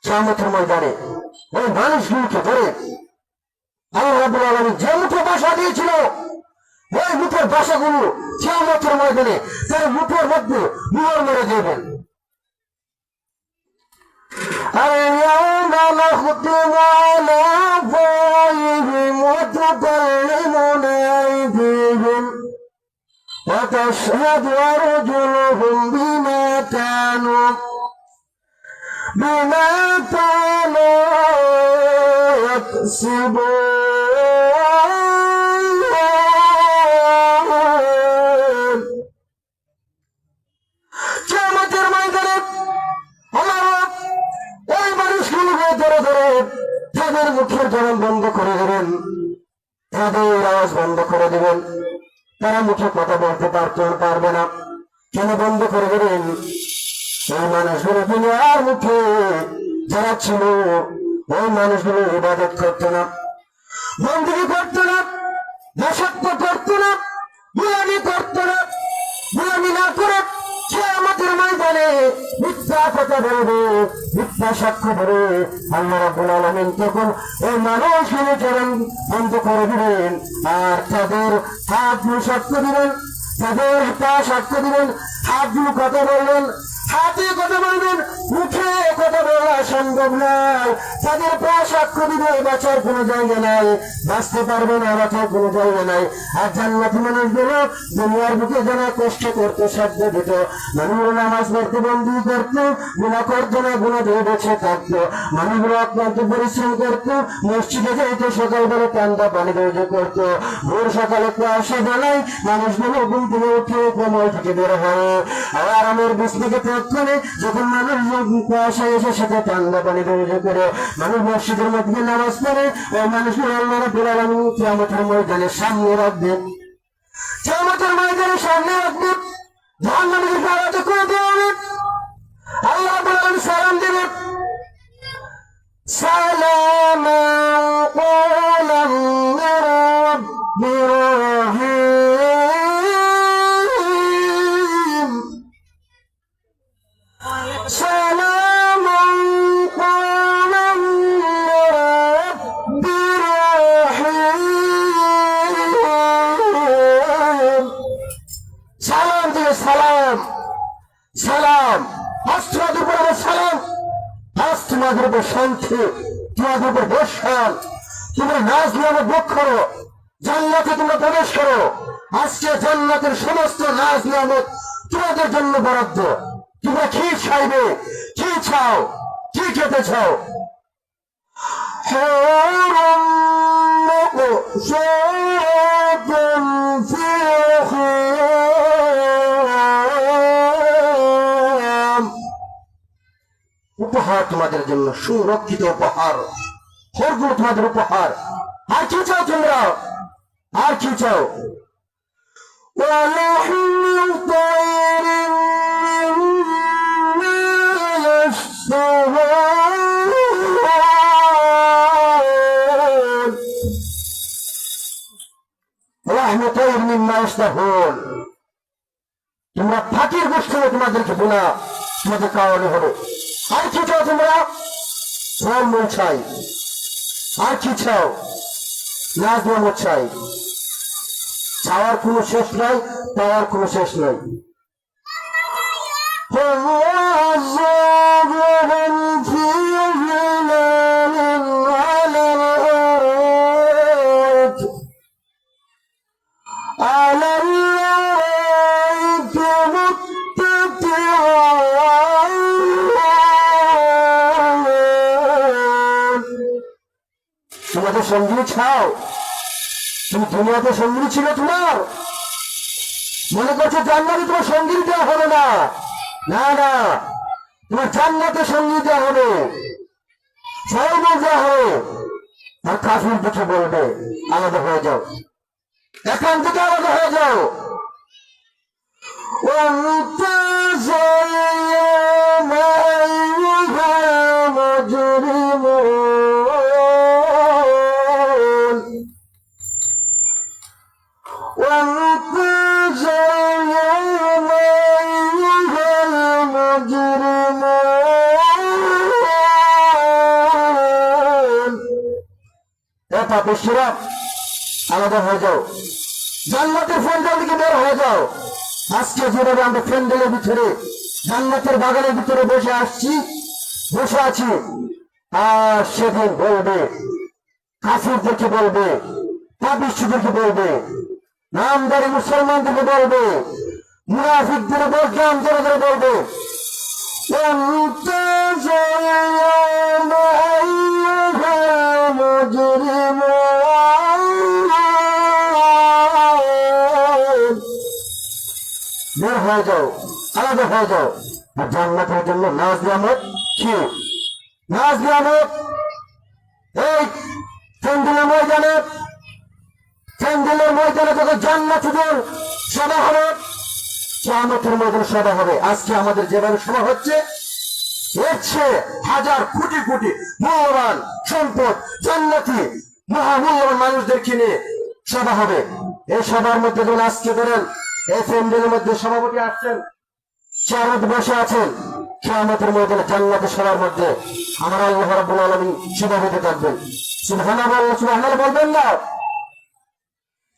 কিয়ামতের ময়দানে ওই মানুষগুলোকে ধরে আল্লাহ রাব্বুল আলামিন যে মুঠো বাসা দিয়েছিল ওই মুঠোর বাসাগুলো কিয়ামতের ময়দানে তার মুঠোর মধ্যে মোহর মেরে দেবেন। اليوم نختم على أفواههم وتكلمنا أيديهم وتشهد أرجلهم بما كانوا يكسبون। কিয়ামতের ময়দানে আল্লাহ ওই মানুষগুলোকে ধরে ধরে তাদের মুখের জবান বন্ধ করে দেবেন, তাদের আওয়াজ বন্ধ করে দেবেন, তারা মুখে কথা বলতে পারবে না। কেন বন্ধ করে দেবেন? ওই মানুষগুলো দুনিয়ার মুখে যারা ছিল ওই মানুষগুলো ইবাদত করতো না, বন্দী করতো না, দাসত্ব করতো না, গোলামি করতো না। গোলামি না করে কিয়ামতের ময়দানে মিথ্যা কথা বলবে, মিথ্যা সাক্ষ্য দেবে। আল্লাহ রাব্বুল আলামিন তখন ওই মানুষগুলো চরণ বন্ধ করে দিবেন আর তাদের হাতগুলো সাক্ষ্য দিবেন, তাদের পা সাক্ষ্য দিবেন। হাতগুলো কথা বলবেন, হাতে কথা বলবেন, মুখে কথা বলা সম্ভব নয়। তাদের পা সাক্ষ্য দিবে, বাঁচার কোনো জায়গা নাই, বাঁচতে পারবে না, বাঁচার কোনো জায়গা নাই। আর জান্নাতি মানুষগুলো দুনিয়ার বুকে যারা কষ্ট করতো, সাধ্য দিত, মানুষগুলো নামাজ পড়তে বন্দী করতো, গুনাহ করতো না, গুনাহ দিয়ে বেঁচে থাকতো। মানুষগুলো অক্লান্ত পরিশ্রম করতো, মসজিদে যাইতো, সকালবেলা ঠান্ডা পানি দৌড়ে করতো, ভোর সকালে কুয়াশা বেলায় মানুষগুলো ঘুম থেকে উঠে কোমল থেকে বের হয়। আর আমার বিছনাকে ত্যাগ করে যখন মানুষ কুয়াশা এসে সাথে ঠান্ডা পানি দৌড়ে করে মানুষ মসজিদের মধ্যে নামাজ পড়ে, ওই মানুষগুলো আল্লাহ রাব্বুল আলামিন কিয়ামতের ময়দানে সামনে রাখবেন। কিয়ামতের ময়দানে সামনে রাখবেন, জাহান্নামীদের আওয়াজ করে দেওয়া হবে। আল্লাহ রাব্বুল আলামিন সালাম দেবেন, সালামান ক্বালাম মির রাব্বির রাহিম, সালামান ক্বালাম মির রাব্বির রাহিম। সালাম দিয়ে সালাম, সালাম আজ তোমাদের উপর আমার সালাম, আজ তোমাদের উপর শান্তি, তোমাদের উপর বর্ষণ, তোমরা নাজ নিয়ামত ভোগ করো, জান্নাতে তোমরা প্রবেশ করো। আজকে জান্নাতের সমস্ত নাজ নিয়ামত তোমাদের জন্য বরাদ্দ। তোমরা কি চাইবে, কি চাও, কি খেতে চাও? حور مقصورة في خيام। উপহার তোমাদের জন্য, সুরক্ষিত উপহার, হরগুলো তোমাদের উপহার। আর কি চাও তোমরা, আর কি চাও? ولحم طير مما يشتهون، لحم طير مما يشتهون। তোমরা ফাঁকির গোষ্ঠ তোমাদেরকে বোনা তোমাদের খাওয়ানো হবে। আর কি চাও তোমরা? ফলমূল চাই। আর কি চাও? নাজ নিয়ামত চাই। চাওয়ার কোনো শেষ নাই, পাওয়ার কোনো শেষ নাই। তোমাদের সঙ্গী চাও? তুমি দুনিয়াতে সঙ্গী ছিল তোমার? মনে করছো জান্নাতে তোমার সঙ্গী দেওয়া হবে না? না না, তোমার জান্নাতে সঙ্গী দেওয়া হবে, সর্ব দেওয়া হবে। আর কাফির পিঠে বলবে আলাদা হয়ে যাও, এখান থেকে আলাদা হয়ে যাও। পাপিষ্ঠিরা আলাদা হয়ে যাও, জান্নাতের প্যান্ডেল থেকে বের হয়ে যাও। আজকে যেভাবে আমরা প্যান্ডেলের ভিতরে জান্নাতের বাগানের ভিতরে বসে আছি, আর সেদিন বলবে, কাফিরদেরকে বলবে, পাপিষ্ঠিদেরকে বলবে, নামদারি মুসলমানদেরকে বলবে, মুনাফিকদের বললাম জোরে জোরে বলবে, বের হয়ে যাও, আলাদা হয়ে যাও। আর জান্নাতের জন্য নাজ নিয়ামত কি? নাজ নিয়ামত এই প্যান্ডেলের ময়দানে যত জান্নাতীদের সভা হবে, কিয়ামতের ময়দানে সভা হবে। আজকে আমাদের যেভাবে সভা হচ্ছে, এর চেয়ে হাজার কোটি কোটি মূল্যবান সম্পদ জান্নাতি মহামূল্যবান মানুষদেরকে নিয়ে সভা হবে। এই সভার মধ্যে যেমন আজকে ধরেন এই প্যান্ডেলের মধ্যে সভাপতি আসছেন, চেয়ারের মধ্যে বসে আছেন, কিয়ামতের ময়দানে জান্নাতের সভার মধ্যে আমার আল্লাহ রাব্বুল আলামিন সভাপতি থাকবেন। সুবহানাল্লাহ বলবেন না?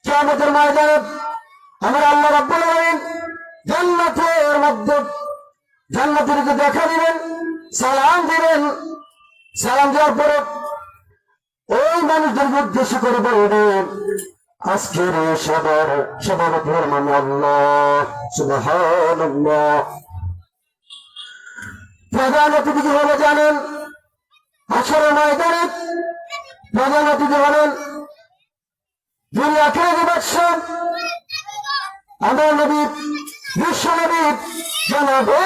কিয়ামতের ময়দানে আমার আল্লাহ রাব্বুল আলামিন জান্নাতের মধ্যে জান্নাতীদেরকে দেখা দিবেন, সালাম দিবেন। সালাম দেওয়ার পরে ওই মানুষদেরকে উদ্দেশ্য করে বলবেন, আজকের এই সভার সভাপতি মানে আল্লাহ। সুবহানাল্লাহ। প্রধান অতিথি কি হলো জানেন? হাশরের ময়দানে প্রধান অতিথি হলেন দুনিয়া আখিরাতের বাদশা আমার নবী, বিশ্ব নবী জনাবে